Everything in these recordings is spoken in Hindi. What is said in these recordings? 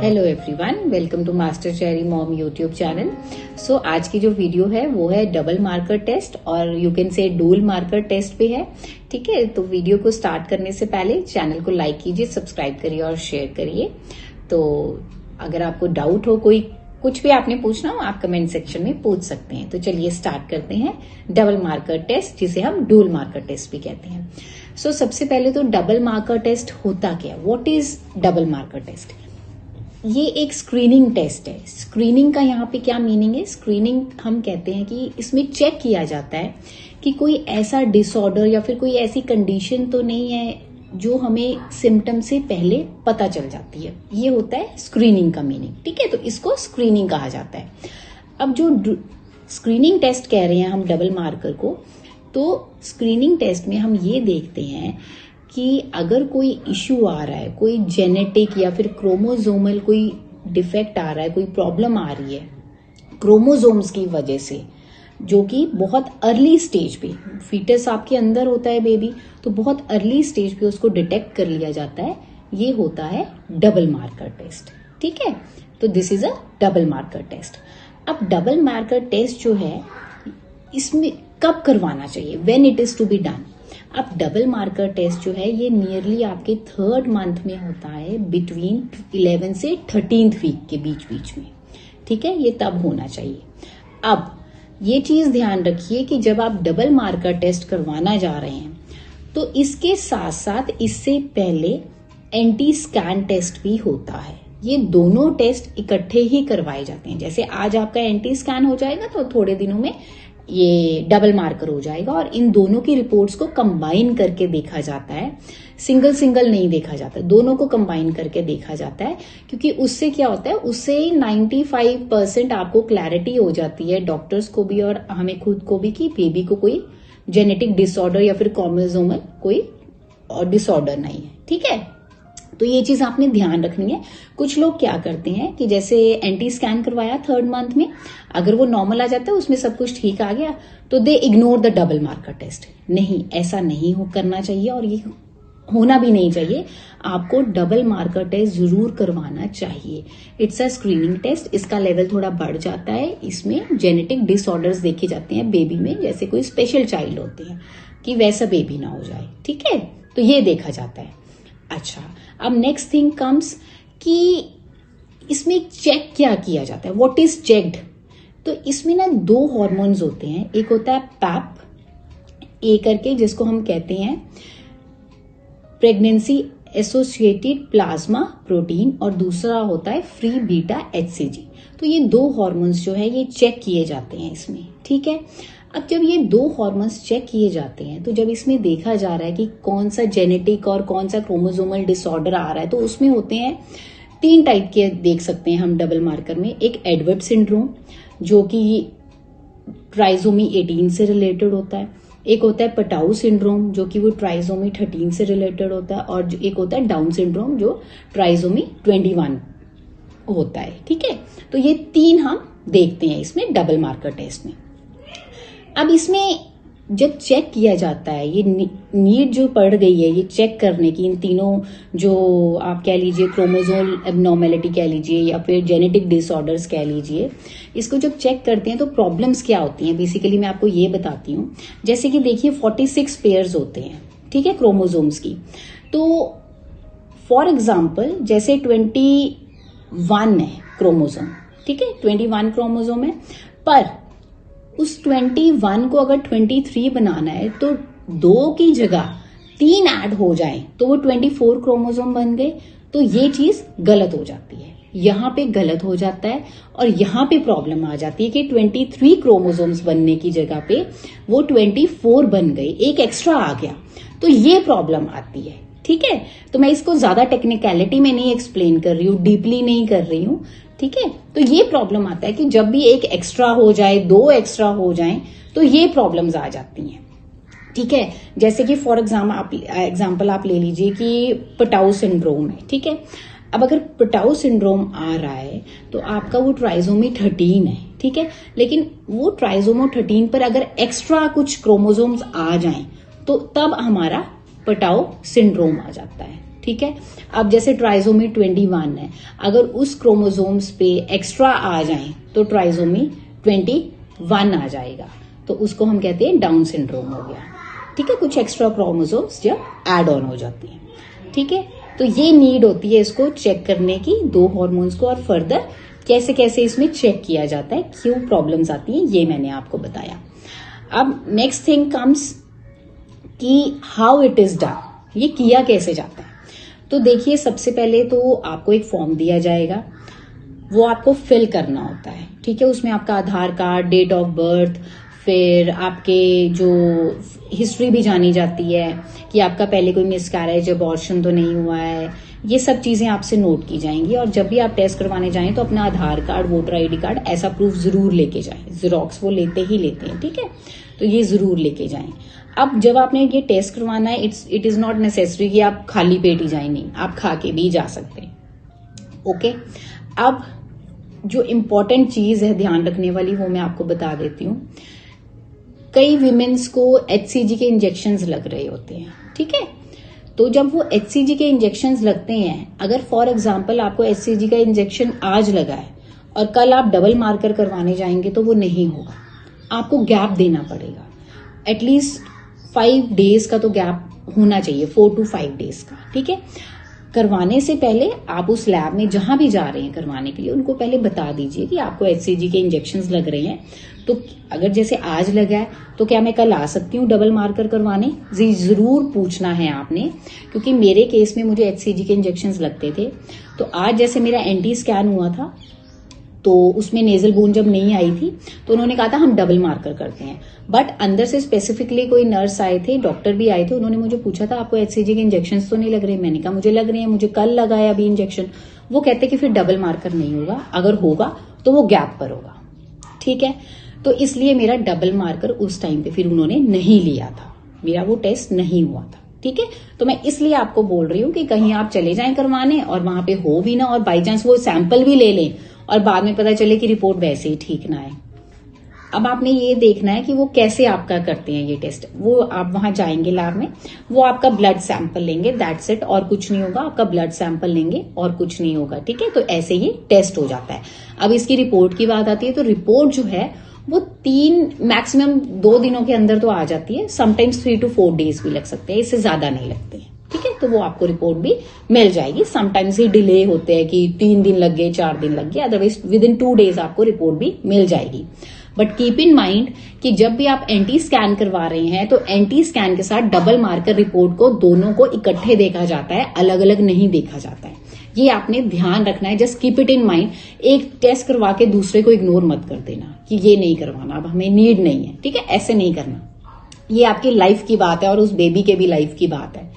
Hello everyone, welcome to master cherry mom YouTube channel. So आज की जो वीडियो है वो है डबल मार्कर टेस्ट और you can say dual marker test पे है। ठीक है, तो वीडियो को स्टार्ट करने से पहले चैनल को लाइक कीजिए, सब्सक्राइब करिए और शेयर करिए। तो अगर आपको डाउट हो, कोई कुछ भी आपने पूछना हो, आप कमेंट सेक्शन में पूछ सकते हैं। तो चलिए स्टार्ट करते हैं डबल मार्कर टेस्ट, जिसे हम डुअल मार्कर टेस्ट भी कहते हैं। सो सबसे पहले तो डबल मार्कर टेस्ट होता क्या, what is double marker test? ये एक स्क्रीनिंग टेस्ट है। स्क्रीनिंग का यहाँ पे क्या मीनिंग है? स्क्रीनिंग हम कहते हैं कि इसमें चेक किया जाता है कि कोई ऐसा डिसऑर्डर या फिर कोई ऐसी कंडीशन तो नहीं है जो हमें सिम्टम से पहले पता चल जाती है। ये होता है स्क्रीनिंग का मीनिंग। ठीक है, तो इसको स्क्रीनिंग कहा जाता है। अब जो स्क्रीनिंग टेस्ट कह रहे हैं हम डबल मार्कर को, तो स्क्रीनिंग टेस्ट में हम ये देखते हैं कि अगर कोई इश्यू आ रहा है, कोई जेनेटिक या फिर क्रोमोसोमल कोई डिफेक्ट आ रहा है, कोई प्रॉब्लम आ रही है क्रोमोसोम्स की वजह से, जो कि बहुत अर्ली स्टेज पे, फीटस आपके अंदर होता है बेबी, तो बहुत अर्ली स्टेज पे उसको डिटेक्ट कर लिया जाता है। ये होता है डबल मार्कर टेस्ट। ठीक है, तो this is a double marker test. अब डबल मार्कर टेस्ट जो है, इसमें कब करवाना चाहिए, when it is to be done? अब डबल मार्कर टेस्ट जो है ये नियरली आपके 3rd मंथ में होता है, बिटवीन 11 से 13th वीक के बीच बीच में। ठीक है, ये तब होना चाहिए। अब ये चीज ध्यान रखिए कि जब आप डबल मार्कर टेस्ट करवाना जा रहे हैं तो इसके साथ साथ इससे पहले एंटी स्कैन टेस्ट भी होता है। ये दोनों टेस्ट इकट्ठे ही करवाए जाते हैं। जैसे आज आपका एंटी स्कैन हो जाएगा तो थोड़े दिनों में ये डबल मार्कर हो जाएगा, और इन दोनों की रिपोर्ट्स को कंबाइन करके देखा जाता है। सिंगल सिंगल नहीं देखा जाता, दोनों को कंबाइन करके देखा जाता है, क्योंकि उससे क्या होता है, उससे 95% आपको क्लैरिटी हो जाती है, डॉक्टर्स को भी और हमें खुद को भी, कि बेबी को कोई जेनेटिक डिसऑर्डर या फिर क्रोमोसोमल कोई डिसऑर्डर नहीं है। ठीक है, तो ये चीज आपने ध्यान रखनी है। कुछ लोग क्या करते हैं कि जैसे एंटी स्कैन करवाया 3rd मंथ में, अगर वो नॉर्मल आ जाता है, उसमें सब कुछ ठीक आ गया, तो they ignore the double marker test. नहीं, ऐसा नहीं करना चाहिए और ये होना भी नहीं चाहिए। आपको डबल मार्कर टेस्ट जरूर करवाना चाहिए। इट्स अ स्क्रीनिंग टेस्ट, इसका लेवल थोड़ा बढ़ जाता है। इसमें जेनेटिक डिसऑर्डर्स देखे जाते हैं बेबी में, जैसे कोई स्पेशल चाइल्ड होते हैं, कि वैसा बेबी ना हो जाए। ठीक है, तो ये देखा जाता है। अच्छा, अब नेक्स्ट थिंग कम्स कि इसमें चेक क्या किया जाता है, व्हाट इज चेक्ड? तो इसमें ना 2 हार्मोन्स होते हैं। एक होता है पैप ए करके, जिसको हम कहते हैं प्रेगनेंसी एसोसिएटेड प्लाज्मा प्रोटीन, और दूसरा होता है फ्री बीटा HCG। तो ये 2 हार्मोन्स जो है ये चेक किए जाते हैं इसमें। ठीक है, अब जब ये 2 हार्मोन्स चेक किए जाते हैं, तो जब इसमें देखा जा रहा है कि कौन सा जेनेटिक और कौन सा क्रोमोसोमल डिसऑर्डर आ रहा है, तो उसमें होते हैं 3 टाइप के, देख सकते हैं हम डबल मार्कर में। एक एडवर्ड सिंड्रोम, जो कि ट्राइसोमी 18 से रिलेटेड होता है। एक होता है पटाऊ सिंड्रोम, जो कि वो ट्राइसोमी 13 से रिलेटेड होता है। और एक होता है डाउन सिंड्रोम, जो ट्राइसोमी 21 होता है। ठीक है, तो ये 3 हम देखते हैं इसमें डबल मार्कर टेस्ट में। अब इसमें जब चेक किया जाता है, ये नीड जो पड़ गई है ये चेक करने की, इन तीनों, जो आप कह लीजिए क्रोमोसोमल एबनॉर्मेलिटी कह लीजिए या फिर जेनेटिक डिसऑर्डर्स कह लीजिए, इसको जब चेक करते हैं तो प्रॉब्लम्स क्या होती हैं, बेसिकली मैं आपको ये बताती हूँ। जैसे कि देखिए 46 पेयर्स होते हैं, ठीक है, क्रोमोसोम्स की। तो फॉर एग्जाम्पल जैसे 21 है क्रोमोसोम, ठीक है, 21 क्रोमोसोम है, पर उस 21 को अगर 23 बनाना है तो 2 की जगह 3 ऐड हो जाए तो वो 24 क्रोमोसोम बन गए। तो ये चीज गलत हो जाती है, यहाँ पे गलत हो जाता है, और यहाँ पे प्रॉब्लम आ जाती है कि 23 क्रोमोसोम्स बनने की जगह पे वो 24 बन गए, एक एक्स्ट्रा आ गया, तो ये प्रॉब्लम आती है। ठीक है, तो मैं इसको ज्यादा टेक्निकलिटी में नहीं एक्सप्लेन कर रही हूँ, डीपली नहीं कर रही हूँ। ठीक है, तो ये प्रॉब्लम आता है कि जब भी एक एक्स्ट्रा हो जाए, 2 एक्स्ट्रा हो जाएं, तो ये प्रॉब्लम्स आ जाती हैं। ठीक है, जैसे कि फॉर एग्जाम्पल आप ले लीजिए कि पटाऊ सिंड्रोम है। ठीक है, अब अगर पटाऊ सिंड्रोम आ रहा है तो आपका वो ट्राइसोमी 13 है। ठीक है, लेकिन वो ट्राइसोमी 13 पर अगर एक्स्ट्रा कुछ क्रोमोसोम्स आ जाएं तो तब हमारा पटाऊ सिंड्रोम आ जाता है। ठीक है। अब जैसे ट्राइसोमी 21 है, अगर उस क्रोमोसोम्स पे एक्स्ट्रा आ जाए तो ट्राइसोमी 21 आ जाएगा, तो उसको हम कहते हैं डाउन सिंड्रोम हो गया। ठीक है, कुछ एक्स्ट्रा क्रोमोसोम्स जब एड ऑन हो जाती हैं। ठीक है, तो ये नीड होती है इसको चेक करने की, 2 हॉर्मोन्स को, और फर्दर कैसे कैसे इसमें चेक किया जाता है, क्यों प्रॉब्लम्स आती हैं, ये मैंने आपको बताया। अब नेक्स्ट थिंग कम्स कि हाउ इट इज डन, ये किया कैसे जाता है। तो देखिए, सबसे पहले तो आपको एक फॉर्म दिया जाएगा, वो आपको फिल करना होता है। ठीक है, उसमें आपका आधार कार्ड, डेट ऑफ बर्थ, फिर आपके जो हिस्ट्री भी जानी जाती है कि आपका पहले कोई मिसकैरेज, अबॉर्शन तो नहीं हुआ है, ये सब चीजें आपसे नोट की जाएंगी। और जब भी आप टेस्ट करवाने जाएं तो अपना आधार कार्ड, वोटर आईडी कार्ड, ऐसा प्रूफ जरूर लेके जाएं। जेरोक्स वो लेते ही लेते हैं। ठीक है, तो ये जरूर लेके जाएं। अब जब आपने ये टेस्ट करवाना है, इट इज नॉट नेसेसरी कि आप खाली पेट ही जाए, नहीं, आप खा के भी जा सकते हैं। ओके, अब जो इम्पोर्टेंट चीज है ध्यान रखने वाली, वो मैं आपको बता देती हूँ। कई विमेन्स को HCG के इंजेक्शंस लग रहे होते हैं। ठीक है, तो जब वो HCG के इंजेक्शंस लगते हैं, अगर फॉर एग्जांपल आपको HCG का इंजेक्शन आज लगा है और कल आप डबल मार्कर करवाने जाएंगे, तो वो नहीं होगा, आपको गैप देना पड़ेगा। एटलीस्ट 5 डेज का तो गैप होना चाहिए, 4 to 5 डेज का। ठीक है, करवाने से पहले आप उस लैब में जहां भी जा रहे हैं करवाने के लिए, उनको पहले बता दीजिए कि आपको HCG के इंजेक्शंस लग रहे हैं। तो अगर जैसे आज लगा है तो क्या मैं कल आ सकती हूँ डबल मार्कर करवाने, जरूर पूछना है आपने। क्योंकि मेरे केस में मुझे HCG के इंजेक्शंस लगते थे, तो आज जैसे मेरा एंटी स्कैन हुआ था, तो उसमें नेजल बोन जब नहीं आई थी, तो उन्होंने कहा था हम डबल मार्कर करते हैं। बट अंदर से स्पेसिफिकली कोई नर्स आए थे, डॉक्टर भी आए थे, उन्होंने मुझे पूछा था आपको HCG के इंजेक्शंस तो नहीं लग रहे। मैंने कहा मुझे लग रहे हैं, मुझे कल लगा है अभी इंजेक्शन। वो कहते कि फिर डबल मार्कर नहीं होगा, अगर होगा तो वो गैप पर होगा। ठीक है, तो इसलिए मेरा डबल मार्कर उस टाइम पे फिर उन्होंने नहीं लिया था, मेरा वो टेस्ट नहीं हुआ था। ठीक है, तो मैं इसलिए आपको बोल रही हूँ कि कहीं आप चले जाएं करवाने और वहां पे हो भी ना, और बाई चांस वो सैंपल भी ले लें और बाद में पता चले कि रिपोर्ट वैसे ही ठीक ना आए। अब आपने ये देखना है कि वो कैसे आपका करते हैं ये टेस्ट। वो आप वहां जाएंगे लैब में, वो आपका ब्लड सैंपल लेंगे, दैट्स इट, और कुछ नहीं होगा। आपका ब्लड सैंपल लेंगे और कुछ नहीं होगा। ठीक है, तो ऐसे ये टेस्ट हो जाता है। अब इसकी रिपोर्ट की बात आती है, तो रिपोर्ट जो है वो 3 मैक्सिमम 2 दिनों के अंदर तो आ जाती है। समटाइम्स 3 to 4 डेज भी लग सकते हैं, इससे ज्यादा नहीं लगते हैं। ठीक है, तो वो आपको रिपोर्ट भी मिल जाएगी। समटाइम्स ये डिले होते हैं कि 3 दिन लग गए, 4 दिन लग गए, अदरवाइज विद इन 2 डेज आपको रिपोर्ट भी मिल जाएगी। बट कीप इन माइंड कि जब भी आप एंटी स्कैन करवा रहे हैं, तो एंटी स्कैन के साथ डबल मार्कर रिपोर्ट को दोनों को इकट्ठे देखा जाता है, अलग अलग नहीं देखा जाता है। ये आपने ध्यान रखना है, just keep it in mind. एक टेस्ट करवा के दूसरे को इग्नोर मत कर देना कि ये नहीं करवाना, अब हमें नीड नहीं है। ठीक है, ऐसे नहीं करना। ये आपकी लाइफ की बात है और उस बेबी के भी लाइफ की बात है।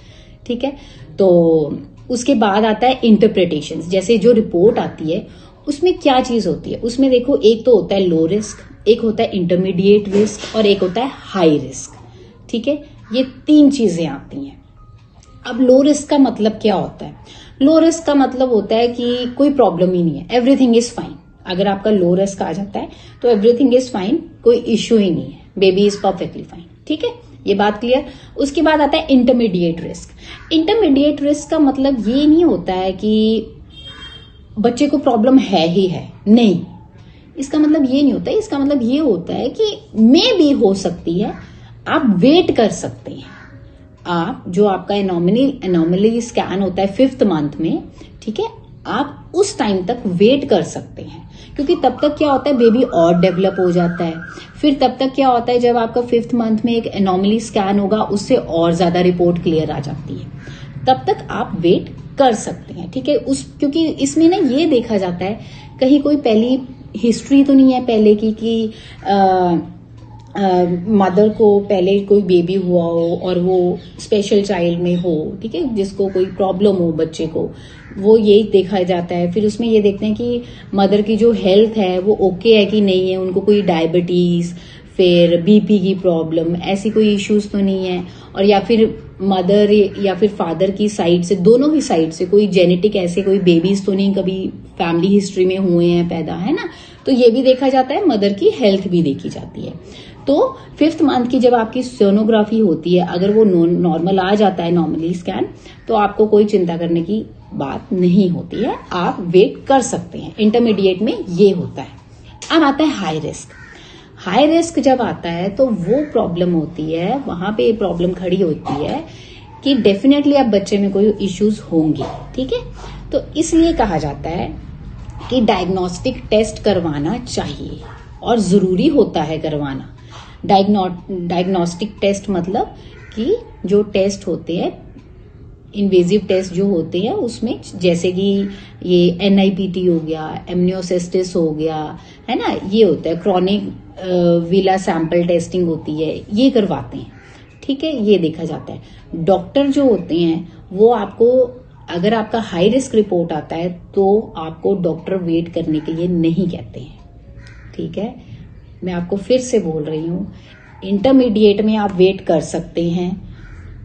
ठीक है, तो उसके बाद आता है इंटरप्रिटेशन। जैसे जो रिपोर्ट आती है उसमें क्या चीज होती है, उसमें देखो, एक तो होता है लो रिस्क, एक होता है इंटरमीडिएट रिस्क और एक होता है हाई रिस्क। ठीक है, ये 3 चीजें आती हैं। अब लो रिस्क का मतलब क्या होता है? लो रिस्क का मतलब होता है कि कोई प्रॉब्लम ही नहीं है, एवरीथिंग इज फाइन। अगर आपका लो रिस्क आ जाता है तो एवरीथिंग इज फाइन, कोई इश्यू ही नहीं है, बेबी इज परफेक्टली फाइन। ठीक है, ये बात क्लियर। उसके बाद आता है इंटरमीडिएट रिस्क। इंटरमीडिएट रिस्क का मतलब ये नहीं होता है कि बच्चे को प्रॉब्लम है ही है, नहीं, इसका मतलब ये नहीं होता है। इसका मतलब ये होता है कि मे भी हो सकती है, आप वेट कर सकते हैं। आप जो आपका एनोमली स्कैन होता है 5th मंथ में, ठीक है, आप उस टाइम तक वेट कर सकते हैं, क्योंकि तब तक क्या होता है, बेबी और डेवलप हो जाता है। फिर तब तक क्या होता है, जब आपका 5th मंथ में एक एनोमली स्कैन होगा, उससे और ज्यादा रिपोर्ट क्लियर आ जाती है। तब तक आप वेट कर सकते हैं। ठीक है, क्योंकि इसमें ना ये देखा जाता है कहीं कोई पहली हिस्ट्री तो नहीं है पहले की कि मदर को पहले कोई बेबी हुआ हो और वो स्पेशल चाइल्ड में हो, ठीक है, जिसको कोई प्रॉब्लम हो बच्चे को, वो यही देखा जाता है। फिर उसमें ये देखते हैं कि मदर की जो हेल्थ है वो ओके है कि नहीं है, उनको कोई डायबिटीज, फिर बीपी की प्रॉब्लम, ऐसी कोई इश्यूज तो नहीं है, और या फिर मदर या फिर फादर की साइड से, दोनों ही साइड से कोई जेनेटिक ऐसे कोई बेबीज तो नहीं कभी फैमिली हिस्ट्री में हुए हैं पैदा, है ना। तो ये भी देखा जाता है, मदर की हेल्थ भी देखी जाती है। तो 5th मंथ की जब आपकी सोनोग्राफी होती है, अगर वो नॉर्मल आ जाता है नॉर्मली स्कैन, तो आपको कोई चिंता करने की बात नहीं होती है, आप वेट कर सकते हैं। इंटरमीडिएट में ये होता है। अब आता है हाई रिस्क। हाई रिस्क जब आता है तो वो प्रॉब्लम होती है, वहां पे प्रॉब्लम खड़ी होती है कि डेफिनेटली आप बच्चे में कोई इश्यूज होंगे, ठीक है। तो इसलिए कहा जाता है कि डायग्नोस्टिक टेस्ट करवाना चाहिए और जरूरी होता है करवाना। डायग्नोस्टिक टेस्ट मतलब कि जो टेस्ट होते हैं, इन्वेजिव टेस्ट जो होते हैं, उसमें जैसे कि ये NIPT हो गया, एमनियोसिस्टिस हो गया, है ना, ये होता है, क्रॉनिक विला सैंपल टेस्टिंग होती है, ये करवाते हैं, ठीक है, ये देखा जाता है। डॉक्टर जो होते हैं वो आपको, अगर आपका हाई रिस्क रिपोर्ट आता है तो आपको डॉक्टर वेट करने के लिए नहीं कहते हैं, ठीक है। मैं आपको फिर से बोल रही हूँ, इंटरमीडिएट में आप वेट कर सकते हैं,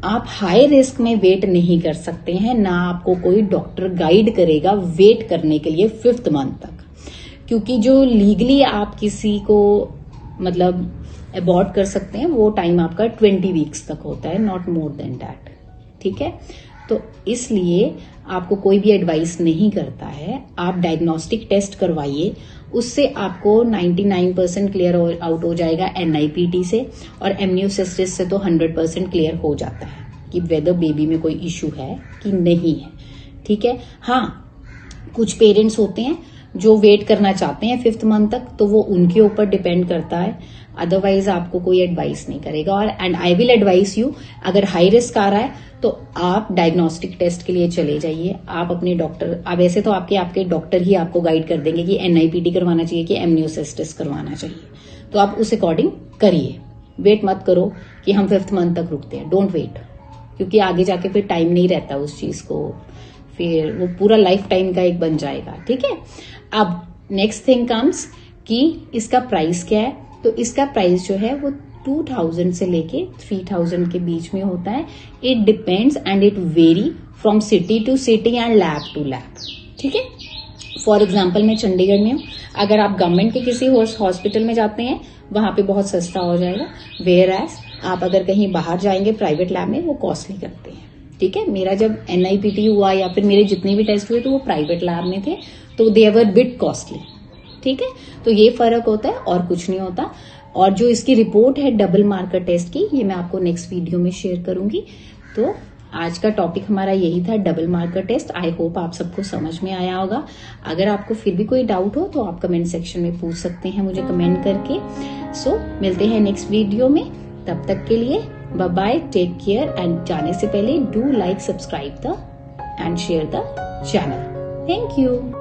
आप हाई रिस्क में वेट नहीं कर सकते हैं, ना आपको कोई डॉक्टर गाइड करेगा वेट करने के लिए 5th मंथ तक, क्योंकि जो लीगली आप किसी को मतलब अबॉर्ट कर सकते हैं वो टाइम आपका 20 वीक्स तक होता है, नॉट मोर देन दैट, ठीक है। तो इसलिए आपको कोई भी एडवाइस नहीं करता है, आप डायग्नोस्टिक टेस्ट करवाइए, उससे आपको 99% क्लियर आउट हो जाएगा NIPT से, और एमनियोसिस्टिस से तो 100% क्लियर हो जाता है कि वेदर बेबी में कोई इश्यू है कि नहीं है, ठीक है। हाँ, कुछ पेरेंट्स होते हैं जो वेट करना चाहते हैं 5th मंथ तक, तो वो उनके ऊपर डिपेंड करता है, अदरवाइज आपको कोई एडवाइस नहीं करेगा। और and I will advice you, अगर हाई रिस्क आ रहा है तो आप डायग्नोस्टिक टेस्ट के लिए चले जाइए। आप अपने डॉक्टर, अब ऐसे तो आपके डॉक्टर ही आपको गाइड कर देंगे कि NIPT करवाना चाहिए कि एमनियोसिस्टिस करवाना चाहिए, तो आप उस अकॉर्डिंग करिए। वेट मत करो कि हम 5th मंथ तक रुकते हैं, डोंट वेट, क्योंकि आगे जाके फिर टाइम नहीं रहता उस चीज को, फिर वो पूरा लाइफ टाइम का एक बन जाएगा, ठीक है। अब नेक्स्ट थिंग कम्स कि इसका प्राइस क्या है। तो इसका प्राइस जो है वो 2000 से लेके 3000 के बीच में होता है। It depends and it vary from city to city and lab to lab, ठीक है। फॉर एग्जाम्पल मैं चंडीगढ़ में हूँ, अगर आप गवर्नमेंट के किसी हॉस्पिटल में जाते हैं वहां पे बहुत सस्ता हो जाएगा, वेयर एज आप अगर कहीं बाहर जाएंगे प्राइवेट लैब में वो कॉस्टली करते हैं, ठीक है। मेरा जब NIPT हुआ या फिर मेरे जितने भी टेस्ट हुए तो वो प्राइवेट लैब में थे, तो दे वर बिट कॉस्टली, ठीक है। तो ये फर्क होता है और कुछ नहीं होता। और जो इसकी रिपोर्ट है डबल मार्कर टेस्ट की, ये मैं आपको नेक्स्ट वीडियो में शेयर करूंगी। तो आज का टॉपिक हमारा यही था, double marker test. I hope आप सबको समझ में आया होगा। अगर आपको फिर भी कोई डाउट हो तो आप कमेंट सेक्शन में पूछ सकते हैं मुझे कमेंट करके। सो मिलते हैं नेक्स्ट वीडियो में, तब तक के लिए bye bye, take care, and जाने से पहले do like, subscribe the and share the channel. Thank you.